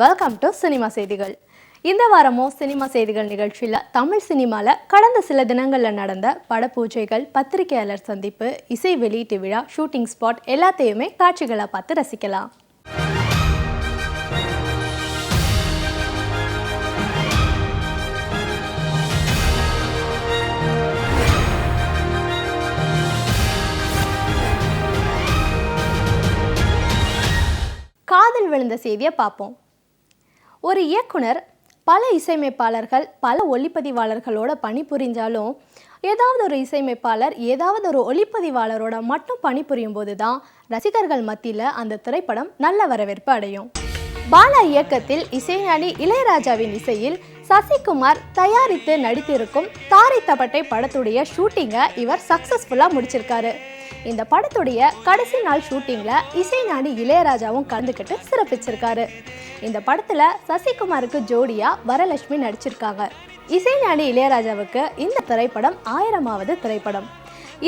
Welcome to cinema செய்திகள். இந்த வாரமும் சினிமா செய்திகள் நிகழ்ச்சியில் தமிழ் சினிமாவில் கடந்த சில தினங்களில் நடந்த படப்பூஜைகள், பத்திரிகையாளர் சந்திப்பு, இசை வெளியீட்டு விழா, ஷூட்டிங் ஸ்பாட் எல்லாத்தையுமே காட்சிகளை பார்த்து ரசிக்கலாம். காதல் விழுந்த செய்தியை பார்ப்போம். ஒரு இயக்குனர் பல இசையமைப்பாளர்கள், பல ஒளிப்பதிவாளர்களோட பணிபுரிஞ்சாலும் ஏதாவது ஒரு இசையமைப்பாளர் ஏதாவது ஒரு ஒளிப்பதிவாளரோட மட்டும் பணிபுரியும் போது தான் ரசிகர்கள் மத்தியில் அந்த திரைப்படம் நல்ல வரவேற்பு அடையும். பாலா இயக்கத்தில் இசைஞானி இளையராஜாவின் இசையில் சசிகுமார் தயாரித்து நடித்திருக்கும் தாரை தப்பட்டை படத்துடைய ஷூட்டிங்கை இவர் சக்ஸஸ்ஃபுல்லாக முடிச்சிருக்காரு. இந்த படத்துடைய கடைசி நாள் ஷூட்டிங்கில் இசைஞானி இளையராஜாவும் கலந்துக்கிட்டு சிறப்பிச்சிருக்காரு. இந்த படத்தில் சசிகுமாருக்கு ஜோடியாக வரலட்சுமி நடிச்சிருக்காங்க. இசைஞானி இளையராஜாவுக்கு இந்த திரைப்படம் 1000வது திரைப்படம்.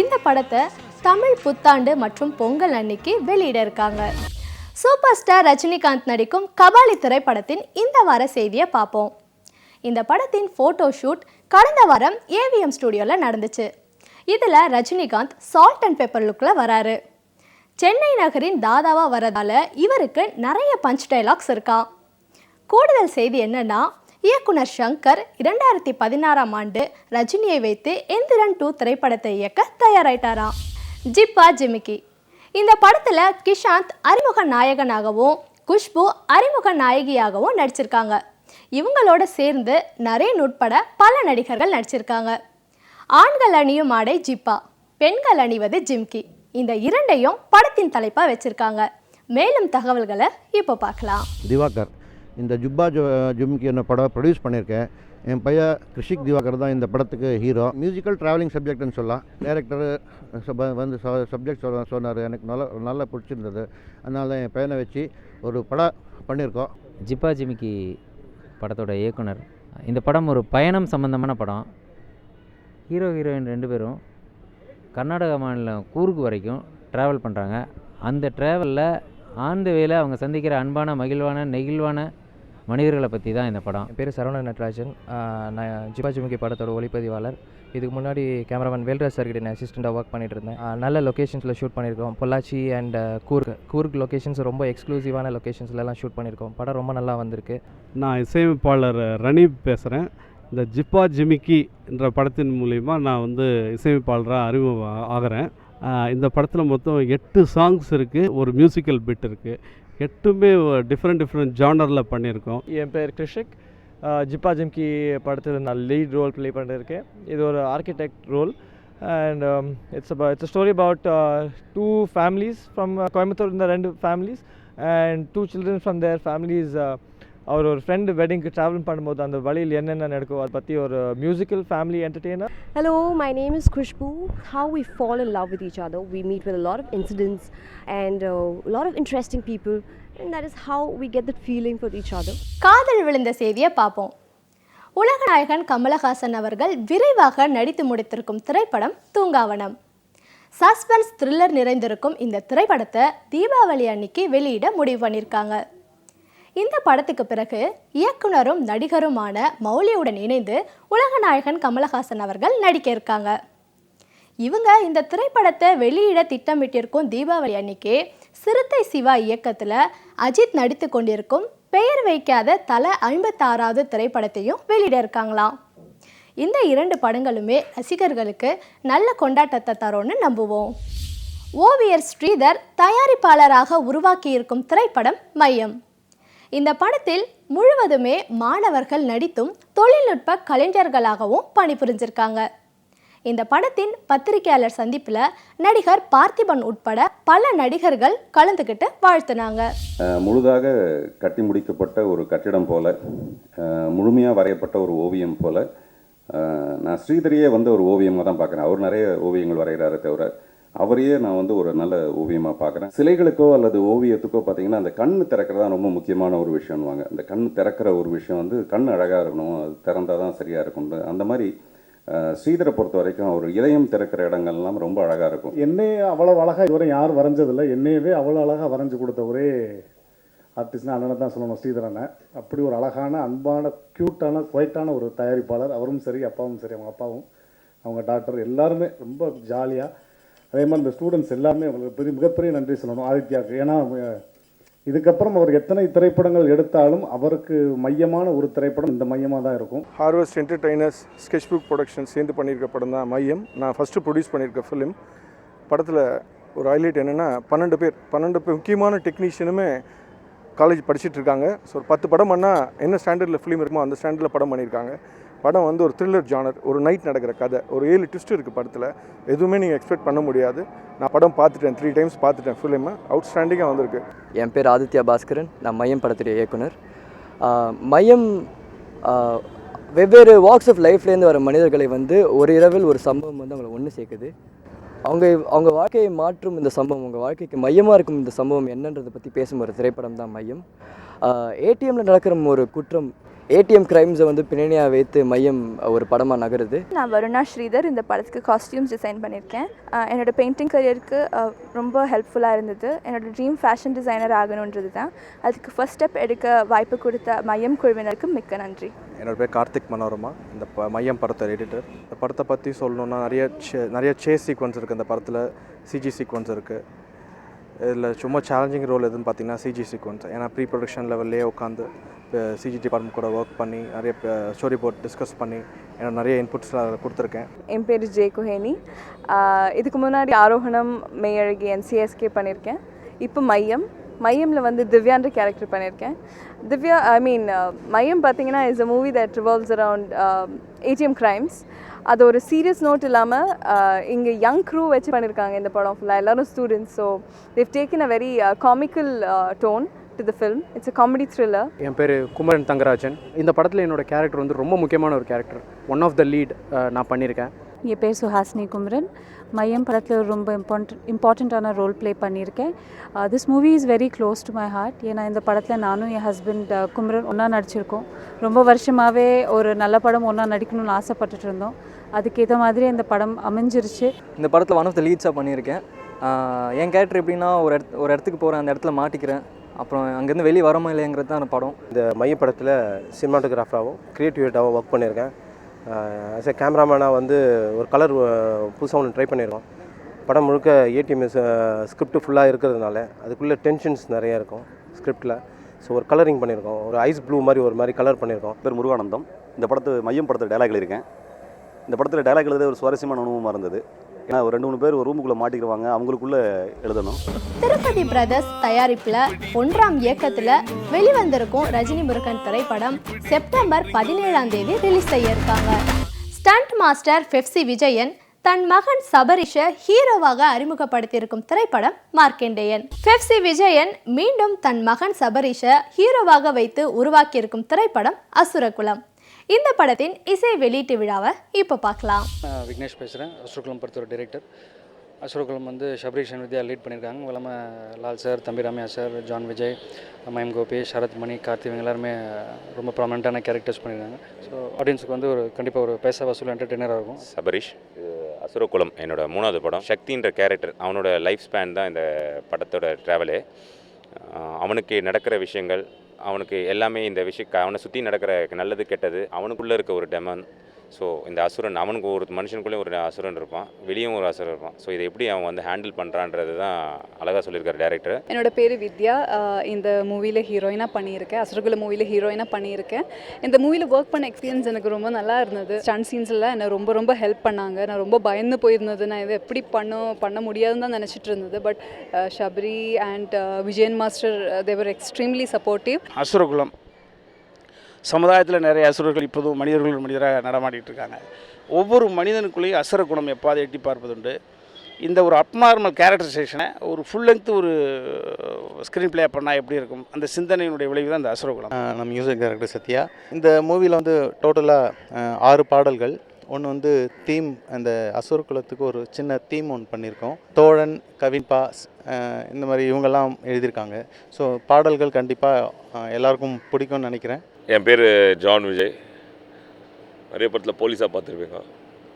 இந்த படத்தை தமிழ் புத்தாண்டு மற்றும் பொங்கல் அன்னைக்கு வெளியிட இருக்காங்க. சூப்பர் ஸ்டார் ரஜினிகாந்த் நடிக்கும் கபாலி திரைப்படத்தின் இந்த வார செய்தியை பார்ப்போம். இந்த படத்தின் ஃபோட்டோ ஷூட் கடந்த வாரம் ஏவிஎம் ஸ்டுடியோவில் நடந்துச்சு. இதில் ரஜினிகாந்த் சால்ட் அண்ட் பெப்பர் லுக்கில் வராரு. சென்னை நகரின் தாதாவாக வரதால இவருக்கு நிறைய பஞ்ச் டைலாக்ஸ் இருக்கான். கூடுதல் செய்தி என்னன்னா, இயக்குனர் சங்கர் 2016ஆம் ஆண்டு ரஜினியை வைத்து எந்திரன் 2 திரைப்படத்தை இயக்க தயாராயிட்டாராம். ஜிப்பா ஜிமிக்கி இந்த படத்தில் கிஷாந்த் அறிமுக நாயகனாகவும் குஷ்பு அறிமுக நாயகியாகவும் நடிச்சிருக்காங்க. இவங்களோட சேர்ந்து நரேன் உட்பட பல நடிகர்கள் நடிச்சிருக்காங்க. ஆண்கள் அணியும் ஆடை ஜிப்பா, பெண்கள் அணிவது ஜிம்கி. இந்த இரண்டையும் படத்தின் தலைப்பாக வச்சிருக்காங்க. மேலும் தகவல்களை இப்போ பார்க்கலாம். திவாகர் இந்த ஜுப்பா ஜிம்கி என்ன படம் ப்ரொடியூஸ் பண்ணியிருக்கேன். என் பையன் கிருஷிக் திவாகர் தான் இந்த படத்துக்கு ஹீரோ. மியூசிக்கல் ட்ராவலிங் சப்ஜெக்ட்னு சொல்லலாம். டைரக்டர் வந்து சப்ஜெக்ட் சொன்னார், எனக்கு நல்லா பிடிச்சிருந்தது. அதனால தான் என் பையனை வச்சு ஒரு படம் பண்ணியிருக்கோம். ஜிப்பா ஜிமிக்கி படத்தோட இயக்குனர். இந்த படம் ஒரு பயணம் சம்பந்தமான படம். ஹீரோ ஹீரோயின் 2 பேரும் கர்நாடகா மாநிலம் கூர்க் வரைக்கும் ட்ராவல் பண்ணுறாங்க. அந்த ட்ராவலில் ஆன் த வேல அவங்க சந்திக்கிற அன்பான, மகிழ்வான, நெகிழ்வான மனிதர்களை பற்றி தான் இந்த படம். என் பேர் சரவணன் நட்ராஜன். நான் ஜிப்பா ஜிமிக்கி படத்தோட ஒளிப்பதிவாளர். இதுக்கு முன்னாடி கேமராமேன் வேல்ராஜ் சார்கிட்ட நான் அசிஸ்டண்ட்டாக ஒர்க் பண்ணிட்டு இருந்தேன். நல்ல லொக்கேஷன்ஸில் ஷூட் பண்ணியிருக்கோம். பொள்ளாச்சி அண்ட் கூர்க் லொக்கேஷன்ஸ் ரொம்ப எக்ஸ்க்ளூசிவான லொக்கேஷன்ஸ்லாம் ஷூட் பண்ணியிருக்கோம். படம் ரொம்ப நல்லா வந்திருக்கு. நான் இசையமைப்பாளர் ரனீப் பேசுகிறேன். இந்த ஜிப்பா ஜிமிக்கி என்ற படத்தின் மூலிமா நான் வந்து இசையமைப்பாளராக அறிமுகம் ஆகிறேன். இந்த படத்தில் மொத்தம் 8 சாங்ஸ் இருக்குது, ஒரு மியூசிக்கல் பிட் இருக்குது. 8மே டிஃப்ரெண்ட் ஜானரில் பண்ணியிருக்கோம். என் பேர் கிருஷிக். ஜிப்பா ஜிம்கி படத்தில் நான் லீட் ரோல் ப்ளே பண்ணியிருக்கேன். இது ஒரு architect role and it's a story about 2 families from Coimbatore. இந்த 2 families and 2 children from their families. அவர் ஒரு ஃப்ரெண்டு வெட்டிங்க்கு ட்ராவல் பண்ணும்போது அந்த வழியில் என்னென்ன நடக்கும் அதை பற்றி ஒரு musical family entertainer. Hello, my name is Khushbu. How we fall in love with each other. We meet with a lot of incidents and a lot of interesting people, and that is how we get that feeling for each other. காதல் விழுந்த செய்தியை பார்ப்போம். உலகநாயகன் கமலஹாசன் அவர்கள் விரைவாக நடித்து முடித்திருக்கும் திரைப்படம் Thoongavanam. Suspense thriller நிறைந்திருக்கும் இந்த திரைப்படத்தை தீபாவளி அன்னைக்கு வெளியிட முடிவு பண்ணியிருக்காங்க. இந்த படத்துக்கு பிறகு இயக்குனரும் நடிகருமான மௌலியுடன் இணைந்து உலகநாயகன் கமலஹாசன் அவர்கள் நடிக்க இருக்காங்க. இவங்க இந்த திரைப்படத்தை வெளியிட திட்டமிட்டிருக்கும் தீபாவளி அன்னைக்கு சிறுத்தை சிவா இயக்கத்தில் அஜித் நடித்து கொண்டிருக்கும் பெயர் வைக்காத தல 56வது திரைப்படத்தையும் வெளியிட இருக்காங்களாம். இந்த 2 படங்களுமே ரசிகர்களுக்கு நல்ல கொண்டாட்டத்தை தரோன்னு நம்புவோம். ஓவியர் ஸ்ரீதர் தயாரிப்பாளராக உருவாக்கியிருக்கும் திரைப்படம் மையம். இந்த படத்தில் முழுவதுமே மாணவர்கள் நடித்தும் தொழில்நுட்ப கலைஞர்களாகவும் பணிபுரிஞ்சிருக்காங்க. இந்த படத்தின் பத்திரிகையாளர் சந்திப்பில் நடிகர் பார்த்திபன் உட்பட பல நடிகர்கள் கலந்துக்கிட்டு வாழ்த்துனாங்க. முழுதாக கட்டி முடிக்கப்பட்ட ஒரு கட்டிடம் போல, முழுமையாக வரையப்பட்ட ஒரு ஓவியம் போல நான் ஸ்ரீதரியே வந்து ஒரு ஓவியமாக தான் பார்க்குறேன். அவர் நிறைய ஓவியங்கள் வரைகிறாரே தவிர அவரையே நான் வந்து ஒரு நல்ல ஓவியமாக பார்க்குறேன். சிலைகளுக்கோ அல்லது ஓவியத்துக்கோ பார்த்தீங்கன்னா அந்த கண் திறக்கிறதா ரொம்ப முக்கியமான ஒரு விஷயம்வாங்க. அந்த கண் திறக்கிற ஒரு விஷயம் வந்து கண் அழகாக இருக்கணும், அது திறந்தால் தான் சரியாக இருக்கும். அந்த மாதிரி ஸ்ரீதரை பொறுத்த வரைக்கும் அவர் இதயம் திறக்கிற இடங்கள்லாம் ரொம்ப அழகாக இருக்கும். என்னையே அவ்வளோ அழகாக இதுவரை யாரும் வரைஞ்சதில்லை. என்னையவே அவ்வளோ அழகாக வரைஞ்சி கொடுத்த ஒரே ஆர்டிஸ்ட்னா அண்ணனை தான் சொல்லணும், ஸ்ரீதரனை. அப்படி ஒரு அழகான, அன்பான, க்யூட்டான, குவைட்டான ஒரு தயாரிப்பாளர். அவரும் சரி, அப்பாவும் சரி, அவங்க அப்பாவும், அவங்க டாக்டர் எல்லாருமே ரொம்ப ஜாலியாக. அதே மாதிரி இந்த ஸ்டூடெண்ட்ஸ் எல்லாருமே அவங்களுக்கு மிகப்பெரிய நன்றி சொல்லணும் ஆதித்யாவுக்கு. ஏன்னா இதுக்கப்புறம் அவர் எத்தனை திரைப்படங்கள் எடுத்தாலும் அவருக்கு மையமான ஒரு திரைப்படம் இந்த மையமாக தான் இருக்கும். Harvest entertainers, sketch book production சேர்ந்து பண்ணியிருக்க படம் தான் மையம். நான் ஃபஸ்ட்டு ப்ரொடியூஸ் பண்ணியிருக்க ஃபிலிம். படத்தில் ஒரு ஹைலைட் என்னென்னா 12 பேர் முக்கியமான டெக்னீஷியனுமே காலேஜ் படிச்சுட்டு இருக்காங்க. ஸோ ஒரு 10 படம் பண்ணால் என்ன ஸ்டாண்டர்டில் ஃபிலிம் இருக்குமோ அந்த ஸ்டாண்டர்டில் படம் பண்ணியிருக்காங்க. படம் வந்து ஒரு த்ரில்லர் ஜானர், ஒரு நைட் நடக்கிற கதை, ஒரு 7 ட்விஸ்ட் இருக்குது படத்தில். எதுவுமே நீங்கள் எக்ஸ்பெக்ட் பண்ண முடியாது. நான் படம் பார்த்துட்டேன், 3 டைம்ஸ் பார்த்துட்டேன். ஃபிலிம் அவுட்ஸ்டாண்டிங்காக வந்திருக்கு. என் பேர் ஆதித்யா பாஸ்கரன், நான் மையம் படத்துடைய இயக்குனர். மையம் வெவ்வேறு வாக்ஸ் ஆஃப் லைஃப்லேருந்து வர மனிதர்களை வந்து ஒரு இரவில் ஒரு சம்பவம் வந்து அவங்களை ஒன்று சேர்க்குது. அவங்க வாழ்க்கையை மாற்றும் இந்த சம்பவம், அவங்க வாழ்க்கைக்கு மையமாக இருக்கும் இந்த சம்பவம் என்னன்றதை பற்றி பேசும் ஒரு திரைப்படம் தான் மையம். ஏடிஎம்மில் நடக்கிற ஒரு குற்றம், ஏடிஎம் கிரைம்ஸை வந்து பின்னணியாக வைத்து மையம் ஒரு படமாக நகருது. நான் வருணா ஸ்ரீதர், இந்த படத்துக்கு காஸ்டியூம்ஸ் டிசைன் பண்ணியிருக்கேன். என்னோடய பெயிண்டிங் கரியருக்கு ரொம்ப ஹெல்ப்ஃபுல்லாக இருந்தது. என்னோடய ட்ரீம் ஃபேஷன் டிசைனர் ஆகணுன்றது தான். அதுக்கு ஃபர்ஸ்ட் ஸ்டெப் எடுக்க வாய்ப்பு கொடுத்த மையம் குழுவினருக்கு மிக்க நன்றி. என்னோடய பேர் கார்த்திக் மனோரமா, இந்த மையம் படத்தை எடிட்டர். இந்த படத்தை பற்றி சொல்லணுன்னா நிறைய சேஸ் சீக்வன்ஸ் இருக்குது இந்த படத்தில், சிஜி சீக்வன்ஸ் இருக்குது. இதில் சும்மா சேலஞ்சிங் ரோல் எதுன்னு பார்த்தீங்கன்னா சிஜி சீக்வன்ஸ். ஏன்னா ப்ரீ ப்ரொடக்ஷன் லெவல்லே உட்காந்து சிஜி டிபார்ட்மெண்ட் கூட ஒர்க் பண்ணி நிறைய ஸ்டோரி போர்ட் டிஸ்கஸ் பண்ணி எனக்கு நிறைய இன்புட்ஸ்லாம் கொடுத்துருக்கேன். என் பேர் ஜே குஹேனி. இதுக்கு முன்னாடி ஆரோகணம், மெய்யழகி, என்சிஎஸ்கே பண்ணியிருக்கேன். இப்போ மையமில் வந்து திவ்யான்ற கேரக்டர் பண்ணியிருக்கேன். திவ்யா மையம் பார்த்தீங்கன்னா is a movie that revolves around ATM crimes. அது ஒரு சீரியஸ் நோட் இல்லாமல் இங்கே யங் க்ரூ வச்சு பண்ணியிருக்காங்க இந்த படம் ஃபுல்லாக, எல்லோரும் students. So they've taken a very comical tone to the film. It's a comedy thriller. என் பேர் குமரன் தங்கராஜன். இந்த படத்தில் என்னோடய கேரக்டர் வந்து ரொம்ப முக்கியமான ஒரு character, one of the lead நான் பண்ணியிருக்கேன். என் பேர் சுஹாசினி குமரன். மையம் படத்தில் ரொம்ப இம்பார்ட்டண்ட்டான ரோல் ப்ளே பண்ணியிருக்கேன். This movie is very close to my heart. ஏன்னா இந்த படத்தில் நானும் என் ஹஸ்பண்ட் குமரன் ஒன்றா நடிச்சிருக்கோம். ரொம்ப வருஷமாகவே ஒரு நல்ல படம் ஒன்றா நடிக்கணும்னு ஆசைப்பட்டுட்டு இருந்தோம். அதுக்கேற்ற மாதிரி இந்த படம் அமைஞ்சிருச்சு. இந்த படத்தில் ஒன் ஆஃப் த லீட்ஸாக பண்ணியிருக்கேன். என் கேரக்டர் எப்படின்னா ஒரு இடத்துக்கு போகிறேன், அந்த இடத்துல மாட்டிக்கிறேன், அப்புறம் அங்கேருந்து வெளியே வரமா இல்லைங்கிறது தான் படம். இந்த மைய படத்தில் சினிமாட்டோகிராஃபராகவும் க்ரியேட்டிவிட்டாகவும் ஒர்க் பண்ணியிருக்கேன். ஆஸ் எ கேமராமேனாக வந்து ஒரு கலர் புதுசாக ஒன்று ட்ரை பண்ணியிருக்கோம். படம் முழுக்க ஏடிஎம் ஸ்கிரிப்ட் ஃபுல்லாக இருக்கிறதுனால அதுக்குள்ளே டென்ஷன்ஸ் நிறையா இருக்கும் ஸ்கிரிப்டில். ஸோ ஒரு கலரிங் பண்ணியிருக்கோம், ஒரு ஐஸ் ப்ளூ மாதிரி ஒரு மாதிரி கலர் பண்ணியிருக்கோம். பேர் முருகானந்தம். இந்த மையம் படத்தில் டைலாக் எழுதியிருக்கேன். இந்த படத்தில் டைலாக் எழுத ஒரு சுவாரஸ்யமான அனுபவமாக இருந்தது. ஏன்னா ஒரு 2-3 பேர் ஒரு ரூமுக்குள்ளே மாட்டிக்கிடுவாங்க, அவங்களுக்குள்ளே எழுதணும். திருப்பதி பிரதர்ஸ் தயாரிப்பில் 1ஆம் இயக்கத்தில் வெளிவந்திருக்கும் ரஜினி முருகன் திரைப்படம் செப்டம்பர் 17ஆம் தேதி ரிலீஸ் செய்ய இருக்காங்க. ஸ்டண்ட் மாஸ்டர் பெப்சி விஜயன் தன் மகன் சபரிஷை ஹீரோவாக அறிமுகப்படுத்தியிருக்கும் திரைப்படம் மார்க்கண்டேயன். பெப்சி விஜயன் மீண்டும் தன் மகன் சபரிஷை ஹீரோவாக வைத்து உருவாக்கியிருக்கும் திரைப்படம் அசுரகுலம். இந்த படத்தின் இசை வெளியீட்டு விழாவை இப்போ பார்க்கலாம். விக்னேஷ் பேசுகிறேன், அசுரகுலம் படத்தோட டைரக்டர். அசுரகுலம் வந்து ஷபரீஷ் வித்யா லீட் பண்ணியிருக்காங்க. இல்லாமல் லால் சார், தம்பி ராமையா சார், ஜான் விஜய், மயம் கோபி, சரத் மணி, கார்த்தி, இவங்க எல்லாருமே ரொம்ப ப்ராமினெண்ட்டான கேரக்டர்ஸ் பண்ணியிருக்காங்க. ஸோ ஆடியன்ஸுக்கு வந்து கண்டிப்பாக ஒரு பேச வசூல் என்டர்டெய்னராக இருக்கும். சபரீஷ் அசுரகுலம் என்னோட 3வது படம். சக்தின்ற கேரக்டர், அவனோட லைஃப் ஸ்பேன் தான் இந்த படத்தோட ட்ராவலே. அவனுக்கு நடக்கிற விஷயங்கள், அவனுக்கு எல்லாமே இந்த அவனை சுற்றி நடக்கிற நல்லது கெட்டது, அவனுக்குள்ளே இருக்க ஒரு டெமன். ஸோ இந்த அசுரன், அவனுக்கு ஒரு மனுஷனுக்குள்ளே ஒரு அசுரன் இருப்பான், வெளியும் ஒரு அசுரன் இருப்பான். ஸோ இதை எப்படி அவன் வந்து ஹேண்டில் பண்ணுறான்றது தான் அழகாக சொல்லியிருக்காரு டேரக்டர். என்னோட பேர் வித்யா. இந்த மூவியில் ஹீரோயினாக பண்ணியிருக்கேன், அசுரகுல மூவியில் ஹீரோயினாக பண்ணியிருக்கேன். இந்த மூவியில் ஒர்க் பண்ண எக்ஸ்பீரியன்ஸ் எனக்கு ரொம்ப நல்லா இருந்தது. ஸ்டண்ட் சீன்ஸில் என்னை ரொம்ப ஹெல்ப் பண்ணாங்க. நான் ரொம்ப பயந்து போயிருந்தது, நான் இதை எப்படி பண்ண முடியாதுன்னு தான் நினச்சிட்டு இருந்தது. But Shabari and Vijayan master தேவர் எக்ஸ்ட்ரீம்லி சப்போர்ட்டிவ். அசுரகுலம் சமுதாயத்தில் நிறைய அசுரர்கள் இப்போதும் மனிதராக நடமாடிட்டு இருக்காங்க. ஒவ்வொரு மனிதனுக்குள்ளேயும் அசுர குணம் எப்பாவது எட்டி பார்ப்பதுண்டு. இந்த ஒரு அப்நார்மல் கேரக்டரைசேஷனை ஒரு ஃபுல் லெங்த் ஒரு ஸ்க்ரீன் ப்ளே பண்ணால் எப்படி இருக்கும், அந்த சிந்தனையினுடைய விளைவு தான் இந்த அசுரகுலம். நம்ம மியூசிக் டைரக்டர் சத்யா. இந்த மூவியில் வந்து டோட்டலாக 6 பாடல்கள். ஒன்று வந்து தீம், அந்த அசுரகுலத்துக்கு ஒரு சின்ன தீம் ஒன்று பண்ணியிருக்கோம். தோழன், கவின்பா, இந்த மாதிரி இவங்கெல்லாம் எழுதியிருக்காங்க. ஸோ பாடல்கள் கண்டிப்பாக எல்லாருக்கும் பிடிக்கும்னு நினைக்கிறேன். என் பேர் ஜான் விஜய். நிறைய படத்தில் போலீஸாக பார்த்துருப்பீங்க,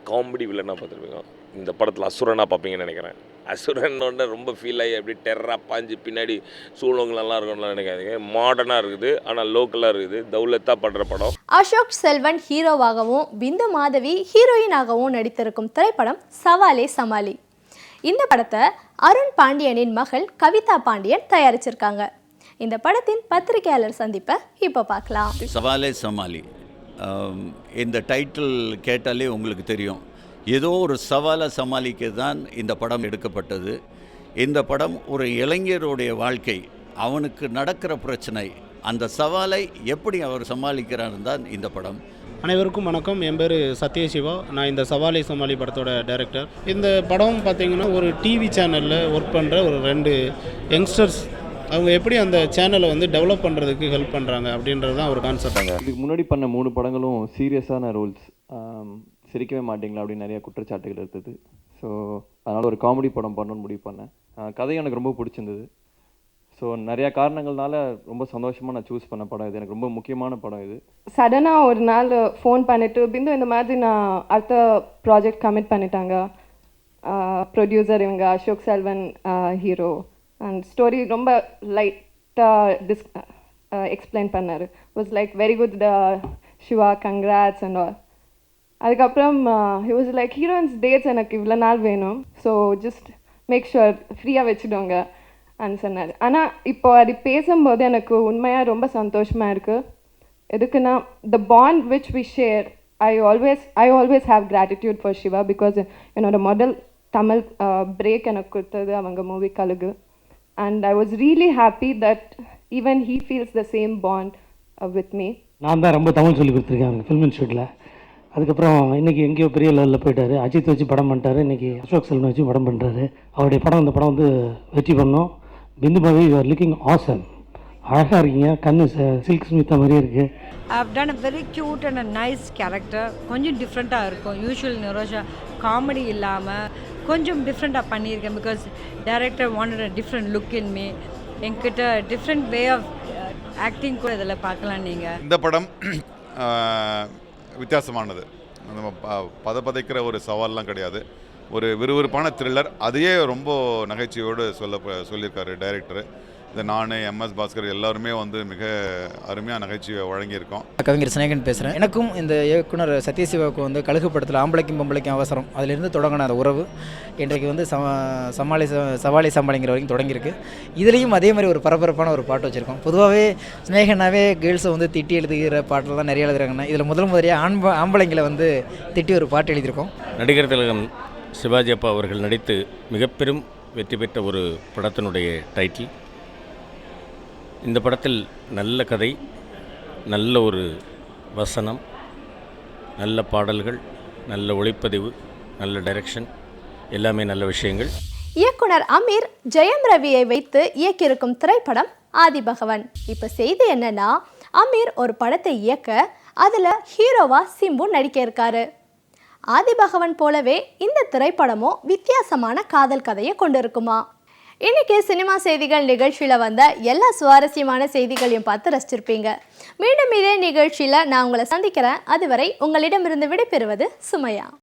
காமெடி வில்லனாக பார்த்துருப்பீங்க. இந்த படத்தில் அசுரனாக பார்ப்பீங்கன்னு நினைக்கிறேன். அசுரனோட ரொம்ப ஃபீல் ஆகி அப்படி டெர்ராக பாஞ்சு பின்னாடி சூழவங்களெல்லாம் இருக்கும்லாம் நினைக்காதீங்க. மாடர்னாக இருக்குது, ஆனால் லோக்கலாக இருக்குது. தௌலத்தாக பண்ணுற படம். அசோக் செல்வன் ஹீரோவாகவும் பிந்து மாதவி ஹீரோயினாகவும் நடித்திருக்கும் திரைப்படம் சவாலே சமாளி. இந்த படத்தை அருண் பாண்டியனின் மகள் கவிதா பாண்டியன் தயாரிச்சிருக்காங்க. இந்த படத்தின் பத்திரிகையாளர் சந்திப்பை இப்போ பார்க்கலாம். சவாலே சமாளி இந்த டைட்டில் கேட்டாலே உங்களுக்கு தெரியும், ஏதோ ஒரு சவாலை சமாளிக்க தான் இந்த படம் எடுக்கப்பட்டது. இந்த படம் ஒரு இளைஞருடைய வாழ்க்கை, அவனுக்கு நடக்கிற பிரச்சனை, அந்த சவாலை எப்படி அவர் சமாளிக்கிறார் தான் இந்த படம். அனைவருக்கும் வணக்கம். என் பேர் சத்யசிவா. நான் இந்த சவாலே சமாளி படத்தோட டைரக்டர். இந்த படம் பார்த்திங்கன்னா ஒரு டிவி சேனலில் ஒர்க் பண்ணுற ஒரு 2 யங்ஸ்டர்ஸ், அவங்க எப்படி அந்த சேனலை வந்து டெவலப் பண்ணுறதுக்கு ஹெல்ப் பண்ணுறாங்க அப்படின்றது தான் ஒரு கான்செப்டாங்க. இதுக்கு முன்னாடி பண்ண 3 படங்களும் சீரியஸான ரோல்ஸ், சிரிக்கவே மாட்டிங்களா அப்படின்னு நிறைய குற்றச்சாட்டுகள் இருந்தது. ஸோ அதனால் ஒரு காமெடி படம் பண்ணணும்னு முடிவு பண்ணேன். கதை எனக்கு ரொம்ப பிடிச்சிருந்தது. ஸோ நிறையா காரணங்கள்னால ரொம்ப சந்தோஷமாக நான் சூஸ் பண்ண படம் இது. எனக்கு ரொம்ப முக்கியமான படம் இது. சடனாக ஒரு நாள் ஃபோன் பண்ணிவிட்டு பிந்து இந்த மாதிரி நான் அடுத்த ப்ராஜெக்ட் கமிட் பண்ணிட்டாங்க. ப்ரொடியூசர் இவங்க Ashok Selvan hero. And story ரொம்ப லைட்டாக எக்ஸ்பிளைன் பண்ணார். Was like very good Siva, congrats and all. அதுக்கப்புறம் he was like heroines dates எனக்கு இவ்வளோ நாள் வேணும், ஸோ ஜஸ்ட் மேக் ஷுர் ஃப்ரீயாக வச்சுடுங்க அப்படின்னு சொன்னார். ஆனால் இப்போ அது பேசும்போது எனக்கு உண்மையாக ரொம்ப சந்தோஷமாக இருக்குது. எதுக்குன்னா the bond which we share, I always have gratitude for Siva. Because என்னோட முதல் தமிழ் பிரேக் எனக்கு கொடுத்தது அவங்க movie Kazhugu. And I was really happy that even he feels the same bond with me. நான் தான் ரொம்ப தமிழ் சொல்லி கொடுத்துருக்கேன் அவங்க ஃபில்ம் இன்ஸ்டியூட்டில். அதுக்கப்புறம் இன்றைக்கி எங்கேயோ பெரிய லெவலில் போயிட்டார். அஜித் வச்சு படம் பண்ணிட்டாரு, இன்றைக்கி அசோக் செல்வன் வச்சு படம் பண்ணுறாரு. அவருடைய படம், இந்த படம் வந்து வெற்றி பண்ணோம். Bindu Madhavi, you are looking awesome. அழகாக இருக்கீங்க, கண்ணு சில்க் ஸ்மிதா மாதிரியே இருக்குது. I've done a very cute and a nice character. கொஞ்சம் டிஃப்ரெண்ட்டாக இருக்கும். யூஷுவல் நிரோஷா காமெடி இல்லாமல் கொஞ்சம் டிஃப்ரெண்ட்டாக பண்ணியிருக்கேன். Because director wanted a different look in me. என்கிட்ட டிஃப்ரெண்ட் வே ஆஃப் ஆக்டிங் கூட இதில் பார்க்கலாம் நீங்கள். இந்த படம் வித்தியாசமானது. நம்ம பதைக்கிற ஒரு சவால்லாம் கிடையாது. ஒரு விறுவிறுப்பான த்ரில்லர். அதையே ரொம்ப நகைச்சுவையோடு சொல்லியிருக்காரு டைரக்டர். இந்த நான், எம்எஸ் பாஸ்கர் எல்லாருமே வந்து மிக அருமையாக நகைச்சுவை வழங்கியிருக்கோம். கவிஞர் சினேகன் பேசுகிறேன். எனக்கும் இந்த இயக்குனர் சத்யசிவாவுக்கு வந்து கழுகு படத்தில் ஆம்பளைக்கும் பொம்பளைக்கும் அவசரம், அதிலிருந்து தொடங்கின அந்த உறவு இன்றைக்கு வந்து சவாலே சமாளிங்கிற வரைக்கும் தொடங்கியிருக்கு. இதுலேயும் அதே மாதிரி ஒரு பரபரப்பான ஒரு பாட்டு வச்சுருக்கோம். பொதுவாகவே சினேகனாவே கேர்ள்ஸை வந்து திட்டி எழுதுகிற பாட்டெல்லாம் நிறைய எழுதுறாங்கன்னா, இதில் முதலியாக ஆம்பளைங்களை வந்து திட்டி ஒரு பாட்டு எழுதியிருக்கோம். நடிகர் திலகம் சிவாஜி அப்பா அவர்கள் நடித்து மிக பெரும் வெற்றி பெற்ற ஒரு படத்தினுடைய டைட்டில். இந்த படத்தில் நல்ல கதை, நல்ல ஒரு வசனம், நல்ல பாடல்கள், நல்ல ஒளிப்பதிவு, நல்ல டைரக்ஷன், எல்லாமே நல்ல விஷயங்கள். இயக்குனர் அமீர் ஜெயம் ரவியை வைத்து இயக்கியிருக்கும் திரைப்படம் ஆதிபகவன். இப்போ செய்தி என்னன்னா, அமீர் ஒரு படத்தை இயக்க அதில் ஹீரோவா சிம்பு நடிக்க இருக்காரு. ஆதிபகவன் போலவே இந்த திரைப்படமும் வித்தியாசமான காதல் கதையை கொண்டிருக்குமா. இன்னைக்கு சினிமா செய்திகள் நிகழ்ச்சியில் வந்த எல்லா சுவாரஸ்யமான செய்திகளையும் பார்த்து ரசிச்சிருப்பீங்க. மீண்டும் இதே நிகழ்ச்சியில் நான் உங்களை சந்திக்கிறேன். அதுவரை உங்களிடமிருந்து விடைபெறுவது சுமையா.